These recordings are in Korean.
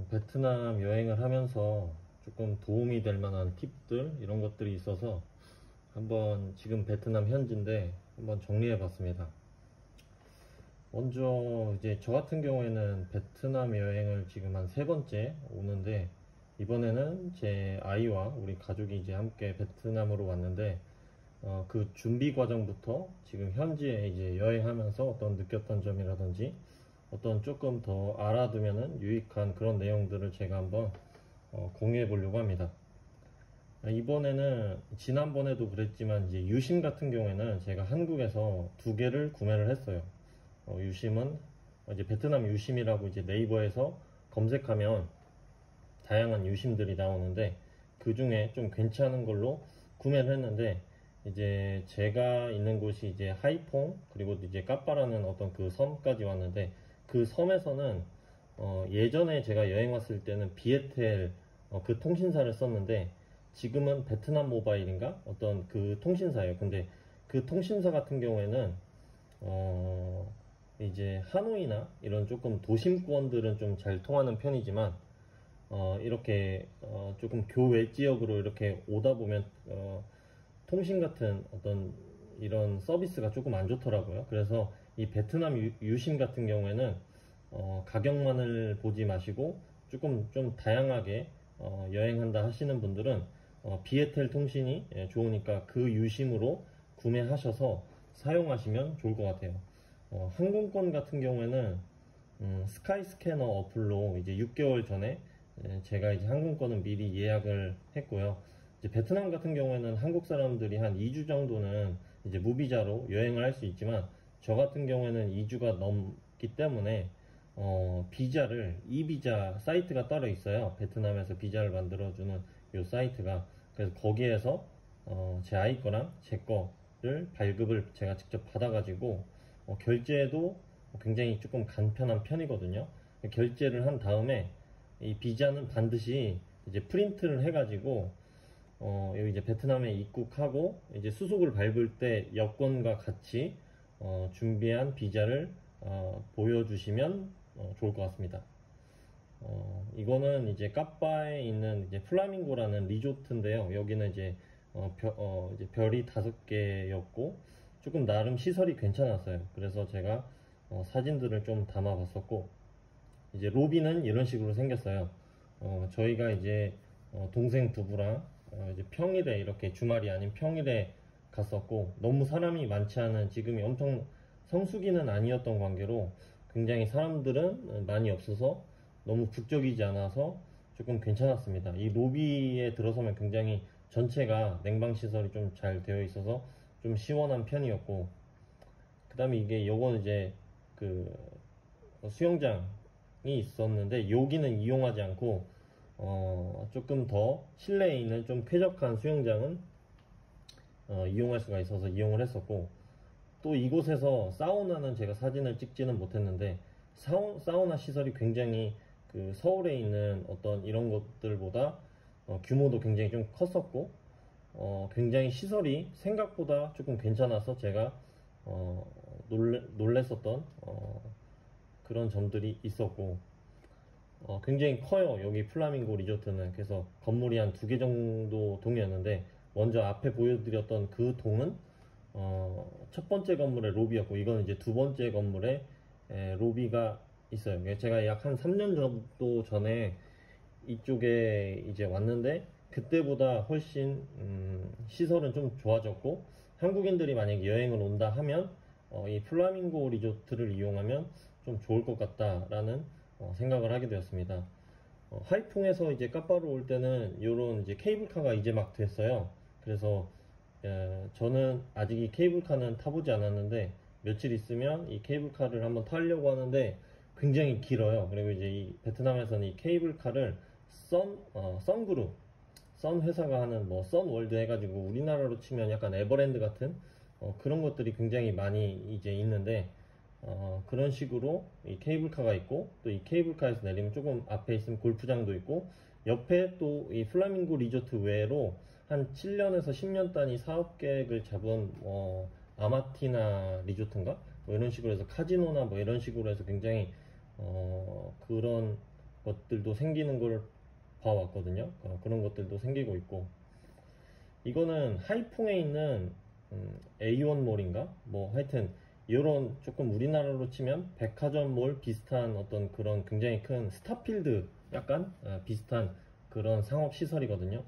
베트남 여행을 하면서 조금 도움이 될 만한 팁들 이런 것들이 있어서 한번 지금 베트남 현지인데 한번 정리해 봤습니다. 먼저 이제 저 같은 경우에는 베트남 여행을 지금 한 세 번째 오는데, 이번에는 제 아이와 우리 가족이 이제 함께 베트남으로 왔는데, 그 준비 과정부터 지금 현지에 이제 여행하면서 어떤 느꼈던 점이라든지 어떤 조금 더 알아두면은 유익한 그런 내용들을 제가 한번 공유해 보려고 합니다. 이번에는 지난번에도 그랬지만 이제 유심 같은 경우에는 제가 한국에서 두 개를 구매를 했어요. 유심은 이제 베트남 유심이라고 이제 네이버에서 검색하면 다양한 유심들이 나오는데, 그 중에 좀 괜찮은 걸로 구매를 했는데, 이제 제가 있는 곳이 이제 하이퐁 그리고 이제 까빠라는 어떤 그 섬까지 왔는데, 그 섬에서는 예전에 제가 여행 왔을 때는 비에텔 그 통신사를 썼는데, 지금은 베트남 모바일인가 어떤 그 통신사예요. 근데 그 통신사 같은 경우에는 이제 하노이나 이런 조금 도심권들은 좀 잘 통하는 편이지만, 이렇게 조금 교외 지역으로 이렇게 오다 보면 통신 같은 어떤 이런 서비스가 조금 안 좋더라고요. 그래서 이 베트남 유심 같은 경우에는 가격만을 보지 마시고 조금 좀 다양하게 여행한다 하시는 분들은 비에텔 통신이 좋으니까 그 유심으로 구매하셔서 사용하시면 좋을 것 같아요. 항공권 같은 경우에는 스카이스캐너 어플로 이제 6개월 전에 제가 이제 항공권은 미리 예약을 했고요. 이제 베트남 같은 경우에는 한국 사람들이 한 2주 정도는 이제 무비자로 여행을 할 수 있지만, 저 같은 경우에는 2주가 넘기 때문에 비자를 이비자 사이트가 따로 있어요. 베트남에서 비자를 만들어주는 요 사이트가. 그래서 거기에서 제 아이 거랑 제 거를 발급을 제가 직접 받아가지고 결제도 굉장히 조금 간편한 편이거든요. 결제를 한 다음에 이 비자는 반드시 이제 프린트를 해가지고 여기 이제 베트남에 입국하고 이제 수속을 밟을 때 여권과 같이 준비한 비자를 보여주시면 좋을 것 같습니다. 이거는 이제 까빠에 있는 이제 플라밍고라는 리조트인데요. 여기는 이제 이제 별이 5개였고 조금 나름 시설이 괜찮았어요. 그래서 제가 사진들을 좀 담아 봤었고, 이제 로비는 이런 식으로 생겼어요. 저희가 이제 동생 부부랑 이제 평일에 이렇게 주말이 아닌 평일에 갔었고, 너무 사람이 많지 않은, 지금이 엄청 성수기는 아니었던 관계로 굉장히 사람들은 많이 없어서 너무 북적이지 않아서 조금 괜찮았습니다. 이 로비에 들어서면 굉장히 전체가 냉방 시설이 좀 잘 되어 있어서 좀 시원한 편이었고, 그 다음에 이게 요건 이제 그 수영장이 있었는데, 여기는 이용하지 않고 조금 더 실내에 있는 좀 쾌적한 수영장은 이용할 수가 있어서 이용을 했었고, 또 이곳에서 사우나는 제가 사진을 찍지는 못했는데, 사우나 시설이 굉장히 그 서울에 있는 어떤 이런 것들보다 규모도 굉장히 좀 컸었고, 굉장히 시설이 생각보다 조금 괜찮아서 제가 놀랬었던 그런 점들이 있었고, 굉장히 커요. 여기 플라밍고 리조트는. 그래서 건물이 한 2개 정도 동이었는데, 먼저 앞에 보여드렸던 그 동은 첫 번째 건물의 로비였고, 이건 이제 두 번째 건물의 로비가 있어요. 제가 약 한 3년 정도 전에 이쪽에 이제 왔는데, 그때보다 훨씬 시설은 좀 좋아졌고, 한국인들이 만약에 여행을 온다 하면 이 플라밍고 리조트를 이용하면 좀 좋을 것 같다라는 생각을 하게 되었습니다. 하이퐁에서 이제 까빠로 올 때는 이런 이제 케이블카가 이제 막 됐어요. 그래서 저는 아직 이 케이블카는 타보지 않았는데, 며칠 있으면 이 케이블카를 한번 타려고 하는데 굉장히 길어요. 그리고 이제 이 베트남에서는 이 케이블카를 썬그룹, 썬 회사가 하는 뭐 썬월드 해가지고, 우리나라로 치면 약간 에버랜드 같은 그런 것들이 굉장히 많이 이제 있는데, 그런 식으로 이 케이블카가 있고, 또 이 케이블카에서 내리면 조금 앞에 있으면 골프장도 있고, 옆에 또 이 플라밍고 리조트 외로 한 7년에서 10년 단위 사업 계획을 잡은 아마티나 리조트인가 뭐 이런 식으로 해서 카지노나 뭐 이런 식으로 해서 굉장히 그런 것들도 생기는 걸 봐왔거든요. 그런 것들도 생기고 있고, 이거는 하이퐁에 있는 A1몰인가? 뭐 하여튼 이런 조금 우리나라로 치면 백화점몰 비슷한 어떤 그런 굉장히 큰 스타필드 약간 비슷한 그런 상업시설이거든요.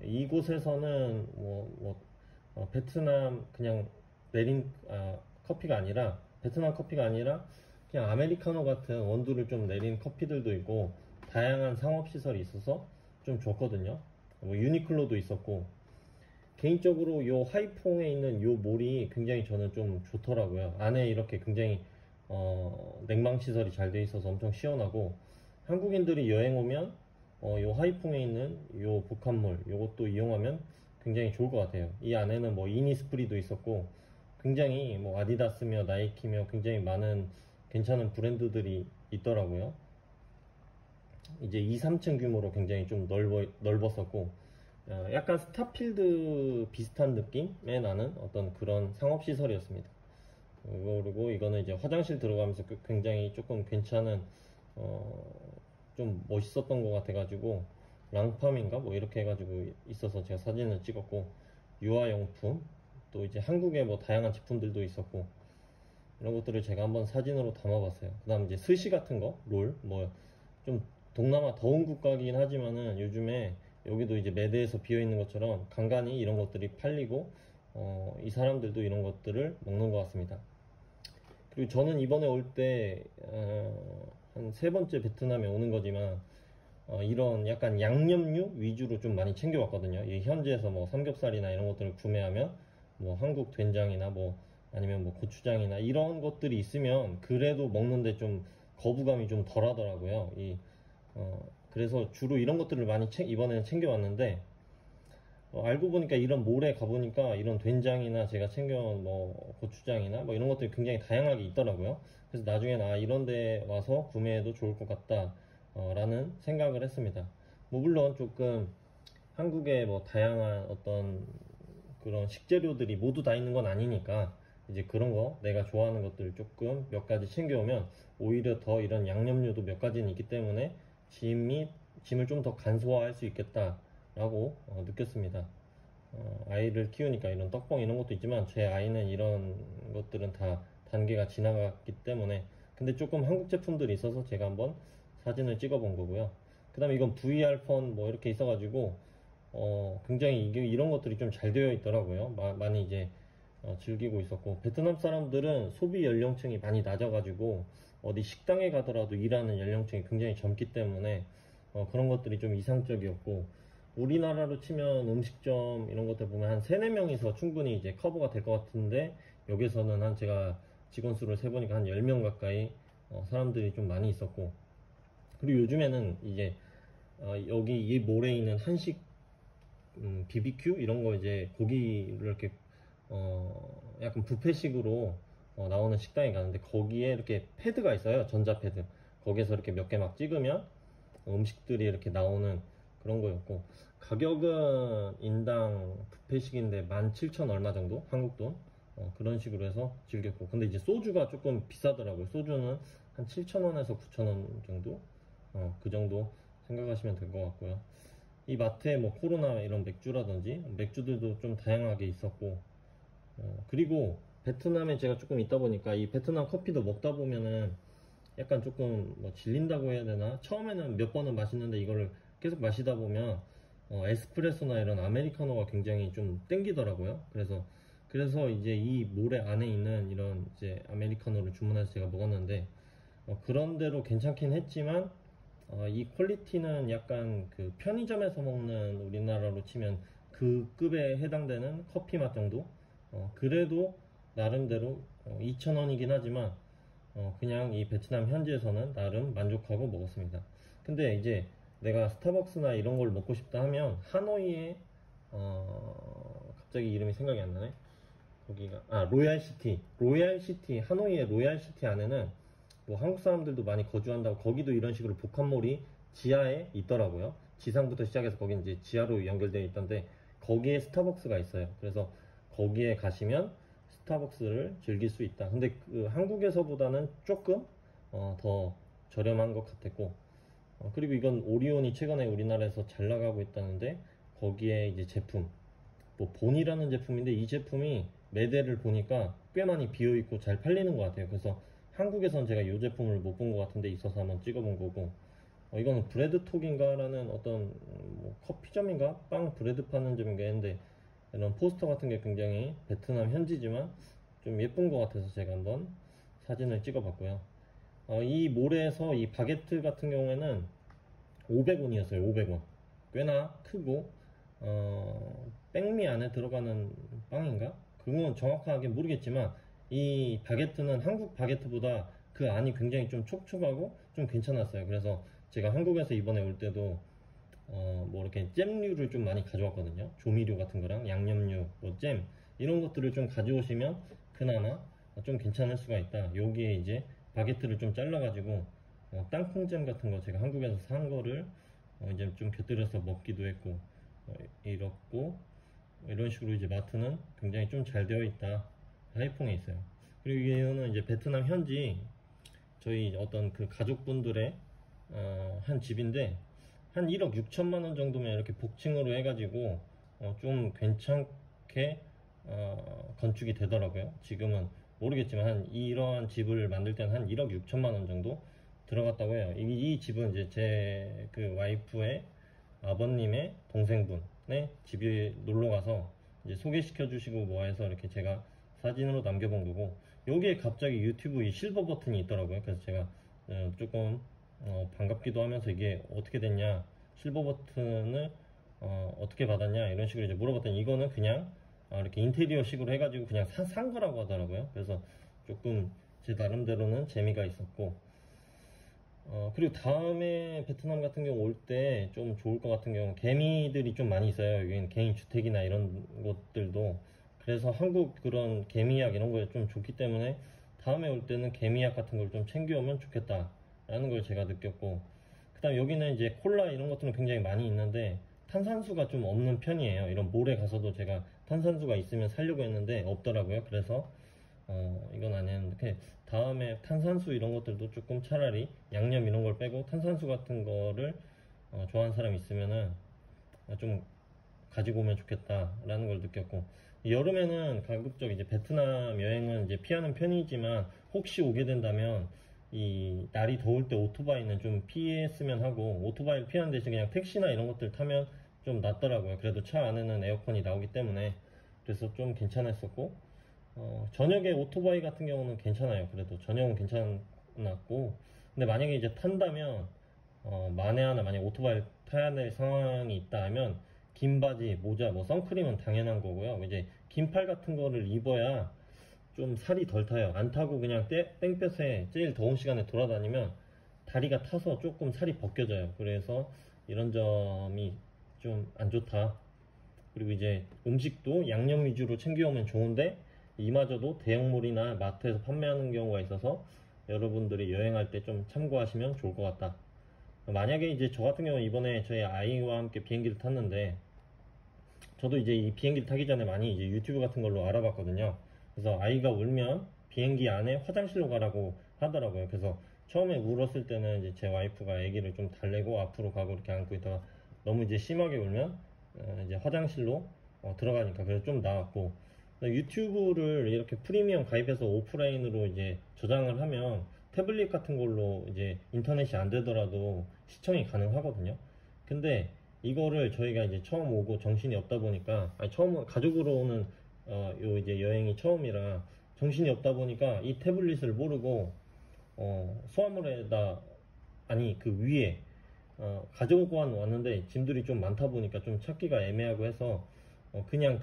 이곳에서는 베트남 그냥 내린 커피가 아니라, 베트남 커피가 아니라 그냥 아메리카노 같은 원두를 좀 내린 커피들도 있고, 다양한 상업시설이 있어서 좀 좋거든요. 뭐 유니클로도 있었고, 개인적으로 요 하이퐁에 있는 요 몰이 굉장히 저는 좀 좋더라고요. 안에 이렇게 굉장히 냉방 시설이 잘 돼 있어서 엄청 시원하고, 한국인들이 여행 오면 요 하이퐁에 있는 요 북한몰 요것도 이용하면 굉장히 좋을 것 같아요. 이 안에는 뭐 이니스프리도 있었고, 굉장히 뭐 아디다스며 나이키며 굉장히 많은 괜찮은 브랜드들이 있더라고요. 이제 2, 3층 규모로 굉장히 좀 넓었었고, 약간 스타필드 비슷한 느낌의 나는 어떤 그런 상업시설이었습니다. 그리고 이거는 이제 화장실 들어가면서 굉장히 조금 괜찮은, 좀 멋있었던 것 같아가지고, 랑팜인가? 뭐 이렇게 해가지고 있어서 제가 사진을 찍었고, 유아용품, 또 이제 한국의 뭐 다양한 제품들도 있었고, 이런 것들을 제가 한번 사진으로 담아봤어요. 그 다음 이제 스시 같은 거, 롤, 뭐 좀 동남아 더운 국가이긴 하지만은 요즘에 여기도 이제 매대에서 비어있는 것처럼 간간히 이런 것들이 팔리고, 이 사람들도 이런 것들을 먹는 것 같습니다. 그리고 저는 이번에 올 때, 한 세 번째 베트남에 오는 거지만, 이런 약간 양념류 위주로 좀 많이 챙겨왔거든요. 이 현지에서 뭐 삼겹살이나 이런 것들을 구매하면 뭐 한국 된장이나 뭐 아니면 뭐 고추장이나 이런 것들이 있으면 그래도 먹는데 좀 거부감이 좀 덜 하더라고요. 그래서 주로 이런 것들을 많이 이번에는 챙겨왔는데, 알고 보니까 이런 몰에 가보니까 이런 된장이나 제가 챙겨온 뭐 고추장이나 뭐 이런 것들이 굉장히 다양하게 있더라고요. 그래서 나중엔 이런 데 와서 구매해도 좋을 것 같다 라는 생각을 했습니다. 뭐 물론 조금 한국에 뭐 다양한 어떤 그런 식재료들이 모두 다 있는 건 아니니까, 이제 그런 거 내가 좋아하는 것들 조금 몇 가지 챙겨오면 오히려 더 이런 양념류도 몇 가지는 있기 때문에 짐을 좀 더 간소화할 수 있겠다라고 느꼈습니다. 아이를 키우니까 이런 떡볶이 이런 것도 있지만 제 아이는 이런 것들은 다 단계가 지나갔기 때문에, 근데 조금 한국 제품들이 있어서 제가 한번 사진을 찍어 본 거고요. 그 다음에 이건 VR 폰 뭐 이렇게 있어가지고 굉장히 이런 것들이 좀 잘 되어 있더라고요. 많이 이제 즐기고 있었고, 베트남 사람들은 소비 연령층이 많이 낮아가지고 어디 식당에 가더라도 일하는 연령층이 굉장히 젊기 때문에 그런 것들이 좀 이상적이었고, 우리나라로 치면 음식점 이런 것들 보면 한 3, 4명이서 충분히 이제 커버가 될 것 같은데, 여기서는 한 제가 직원 수를 세보니까 한 10명 가까이 사람들이 좀 많이 있었고, 그리고 요즘에는 이제 여기 이 몰에 있는 한식 BBQ 이런 거 이제 고기를 이렇게 약간 뷔페식으로 나오는 식당에 가는데, 거기에 이렇게 패드가 있어요. 전자 패드. 거기에서 이렇게 몇 개 막 찍으면 음식들이 이렇게 나오는 그런 거였고, 가격은 인당 뷔페식인데 17,000 얼마 정도? 한국 돈? 그런 식으로 해서 즐겼고, 근데 이제 소주가 조금 비싸더라고요. 소주는 한 7,000원에서 9,000원 정도? 그 정도 생각하시면 될 것 같고요. 이 마트에 뭐 코로나 이런 맥주라든지 맥주들도 좀 다양하게 있었고, 그리고 베트남에 제가 조금 있다 보니까 이 베트남 커피도 먹다 보면은 약간 조금 뭐 질린다고 해야 되나? 처음에는 몇 번은 마시는데 이거를 계속 마시다 보면 에스프레소나 이런 아메리카노가 굉장히 좀 땡기더라고요. 그래서 이제 이 몰에 안에 있는 이런 이제 아메리카노를 주문해서 제가 먹었는데, 그런 대로 괜찮긴 했지만 이 퀄리티는 약간 그 편의점에서 먹는, 우리나라로 치면 그 급에 해당되는 커피 맛 정도? 그래도 나름대로 2,000원이긴 하지만 그냥 이 베트남 현지에서는 나름 만족하고 먹었습니다. 근데 이제 내가 스타벅스나 이런 걸 먹고 싶다 하면 하노이에 갑자기 이름이 생각이 안 나네. 거기가 로얄시티 하노이의 로얄시티 안에는 뭐 한국 사람들도 많이 거주한다고, 거기도 이런 식으로 복합몰이 지하에 있더라고요. 지상부터 시작해서 거기 이제 지하로 연결되어 있던데, 거기에 스타벅스가 있어요. 그래서 거기에 가시면 스타벅스를 즐길 수 있다. 근데 그 한국에서보다는 조금 더 저렴한 것 같았고, 그리고 이건 오리온이 최근에 우리나라에서 잘 나가고 있다는데 거기에 이제 제품 뭐 본이라는 제품인데 이 제품이 매대를 보니까 꽤 많이 비어있고 잘 팔리는 것 같아요. 그래서 한국에선 제가 이 제품을 못 본 것 같은데 있어서 한번 찍어본 거고, 이거는 브레드톡인가 라는 어떤 뭐 커피점인가 빵 브레드 파는 점인가 했는데 이런 포스터 같은 게 굉장히 베트남 현지지만 좀 예쁜 것 같아서 제가 한번 사진을 찍어 봤고요. 이 몰에서 이 바게트 같은 경우에는 500원이었어요. 500원. 꽤나 크고, 백미 안에 들어가는 빵인가? 그건 정확하게 모르겠지만, 이 바게트는 한국 바게트보다 그 안이 굉장히 좀 촉촉하고 좀 괜찮았어요. 그래서 제가 한국에서 이번에 올 때도, 뭐 이렇게 잼류를 좀 많이 가져왔거든요. 조미료 같은 거랑 양념류, 뭐 잼, 이런 것들을 좀 가져오시면 그나마 좀 괜찮을 수가 있다. 여기에 이제 바게트를 좀 잘라가지고 땅콩잼 같은 거 제가 한국에서 산 거를 이제 좀 곁들여서 먹기도 했고, 이렇고 이런 식으로 이제 마트는 굉장히 좀 잘 되어 있다. 하이퐁에 있어요. 그리고 이거는 이제 베트남 현지 저희 어떤 그 가족분들의 한 집인데 한 1억 6천만 원 정도면 이렇게 복층으로 해가지고 좀 괜찮게 건축이 되더라고요. 지금은 모르겠지만 한 이러한 집을 만들 때는 한 1억 6천만 원 정도 들어갔다고 해요. 이 집은 이제 제 그 와이프의 아버님의 동생분의 집에 놀러 가서 이제 소개시켜 주시고 뭐 해서 이렇게 제가 사진으로 남겨본 거고, 여기에 갑자기 유튜브 이 실버 버튼이 있더라고요. 그래서 제가 조금 반갑기도 하면서 이게 어떻게 됐냐, 실버 버튼을 어떻게 받았냐 이런 식으로 이제 물어봤더니 이거는 그냥 이렇게 인테리어 식으로 해가지고 그냥 산 거라고 하더라고요. 그래서 조금 제 나름대로는 재미가 있었고, 그리고 다음에 베트남 같은 경우 올 때 좀 좋을 것 같은 경우 개미들이 좀 많이 있어요. 여기는 개인 주택이나 이런 곳들도. 그래서 한국 그런 개미약 이런 거에 좀 좋기 때문에 다음에 올 때는 개미약 같은 걸 좀 챙겨오면 좋겠다라는 걸 제가 느꼈고, 그 다음 여기는 이제 콜라 이런 것들은 굉장히 많이 있는데 탄산수가 좀 없는 편이에요. 이런 몰에 가서도 제가 탄산수가 있으면 사려고 했는데 없더라고요. 그래서 이건 안 했는데 다음에 탄산수 이런 것들도 조금 차라리 양념 이런 걸 빼고 탄산수 같은 거를 좋아하는 사람 있으면은 좀 가지고 오면 좋겠다라는 걸 느꼈고, 여름에는 가급적 이제 베트남 여행은 이제 피하는 편이지만 혹시 오게 된다면 이 날이 더울 때 오토바이는 좀 피했으면 하고, 오토바이를 피하는 대신 그냥 택시나 이런 것들 타면 좀 낫더라고요. 그래도 차 안에는 에어컨이 나오기 때문에. 그래서 좀 괜찮았었고, 저녁에 오토바이 같은 경우는 괜찮아요. 그래도 저녁은 괜찮았고, 근데 만약에 이제 탄다면 만에 하나 만약 오토바이를 타야 될 상황이 있다 하면 긴 바지, 모자, 뭐 선크림은 당연한 거고요. 이제 긴팔 같은 거를 입어야 좀 살이 덜 타요. 안 타고 그냥 땡볕에 제일 더운 시간에 돌아다니면 다리가 타서 조금 살이 벗겨져요. 그래서 이런 점이 좀 안 좋다. 그리고 이제 음식도 양념 위주로 챙겨오면 좋은데 이마저도 대형몰이나 마트에서 판매하는 경우가 있어서 여러분들이 여행할 때 좀 참고하시면 좋을 것 같다. 만약에 이제 저 같은 경우는 이번에 저희 아이와 함께 비행기를 탔는데, 저도 이제 이 비행기를 타기 전에 많이 이제 유튜브 같은 걸로 알아봤거든요. 그래서 아이가 울면 비행기 안에 화장실로 가라고 하더라고요. 그래서 처음에 울었을 때는 이제 제 와이프가 아기를 좀 달래고 앞으로 가고 이렇게 안고 있다가 너무 이제 심하게 울면 이제 화장실로 들어가니까 그래서 좀 나았고, 유튜브를 이렇게 프리미엄 가입해서 오프라인으로 이제 저장을 하면 태블릿 같은 걸로 이제 인터넷이 안 되더라도 시청이 가능하거든요. 근데 이거를 저희가 이제 처음 오고 정신이 없다 보니까, 아니 처음 가족으로 오는 요 이제 여행이 처음이라 정신이 없다 보니까 이 태블릿을 모르고 소화물에다, 아니 그 위에 가져오고 왔는데 짐들이 좀 많다 보니까 좀 찾기가 애매하고 해서 그냥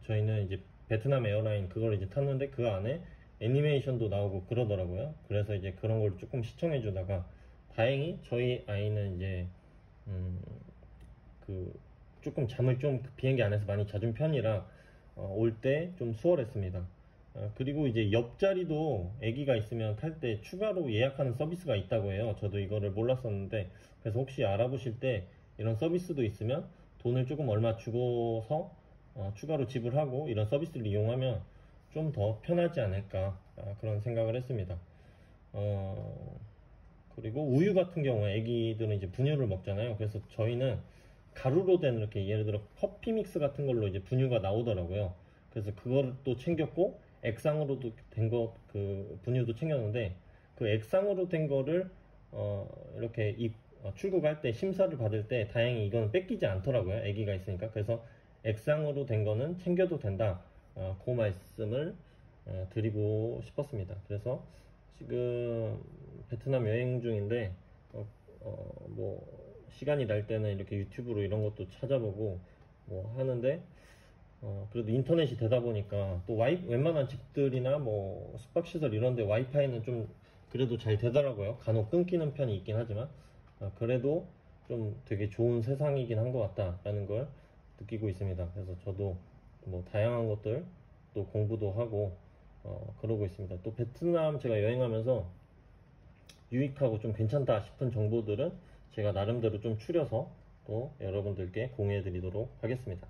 저희는 이제 베트남 에어라인 그걸 이제 탔는데 그 안에 애니메이션도 나오고 그러더라고요. 그래서 이제 그런 걸 조금 시청해 주다가 다행히 저희 아이는 이제 조금 잠을 좀 비행기 안에서 많이 자준 편이라 올 때 좀 수월했습니다. 그리고 이제 옆자리도 아기가 있으면 탈 때 추가로 예약하는 서비스가 있다고 해요. 저도 이거를 몰랐었는데, 그래서 혹시 알아보실 때 이런 서비스도 있으면 돈을 조금 얼마 주고서 추가로 지불하고 이런 서비스를 이용하면 좀 더 편하지 않을까, 그런 생각을 했습니다. 그리고 우유 같은 경우에 애기들은 이제 분유를 먹잖아요. 그래서 저희는 가루로 된 이렇게 예를 들어 커피 믹스 같은 걸로 이제 분유가 나오더라고요. 그래서 그거를 또 챙겼고 액상으로도 된 거 그 분유도 챙겼는데 그 액상으로 된 거를 이렇게 출국할 때 심사를 받을 때 다행히 이건 뺏기지 않더라고요. 애기가 있으니까. 그래서 액상으로 된 거는 챙겨도 된다. 그 말씀을 드리고 싶었습니다. 그래서 지금 베트남 여행 중인데 뭐 시간이 날 때는 이렇게 유튜브로 이런 것도 찾아보고 뭐 하는데 그래도 인터넷이 되다 보니까 또 웬만한 집들이나 뭐 숙박시설 이런데 와이파이는 좀 그래도 잘 되더라고요. 간혹 끊기는 편이 있긴 하지만 그래도 좀 되게 좋은 세상이긴 한 것 같다라는 걸 느끼고 있습니다. 그래서 저도 뭐 다양한 것들 또 공부도 하고 그러고 있습니다. 또 베트남 제가 여행하면서 유익하고 좀 괜찮다 싶은 정보들은 제가 나름대로 좀 추려서 또 여러분들께 공유해 드리도록 하겠습니다.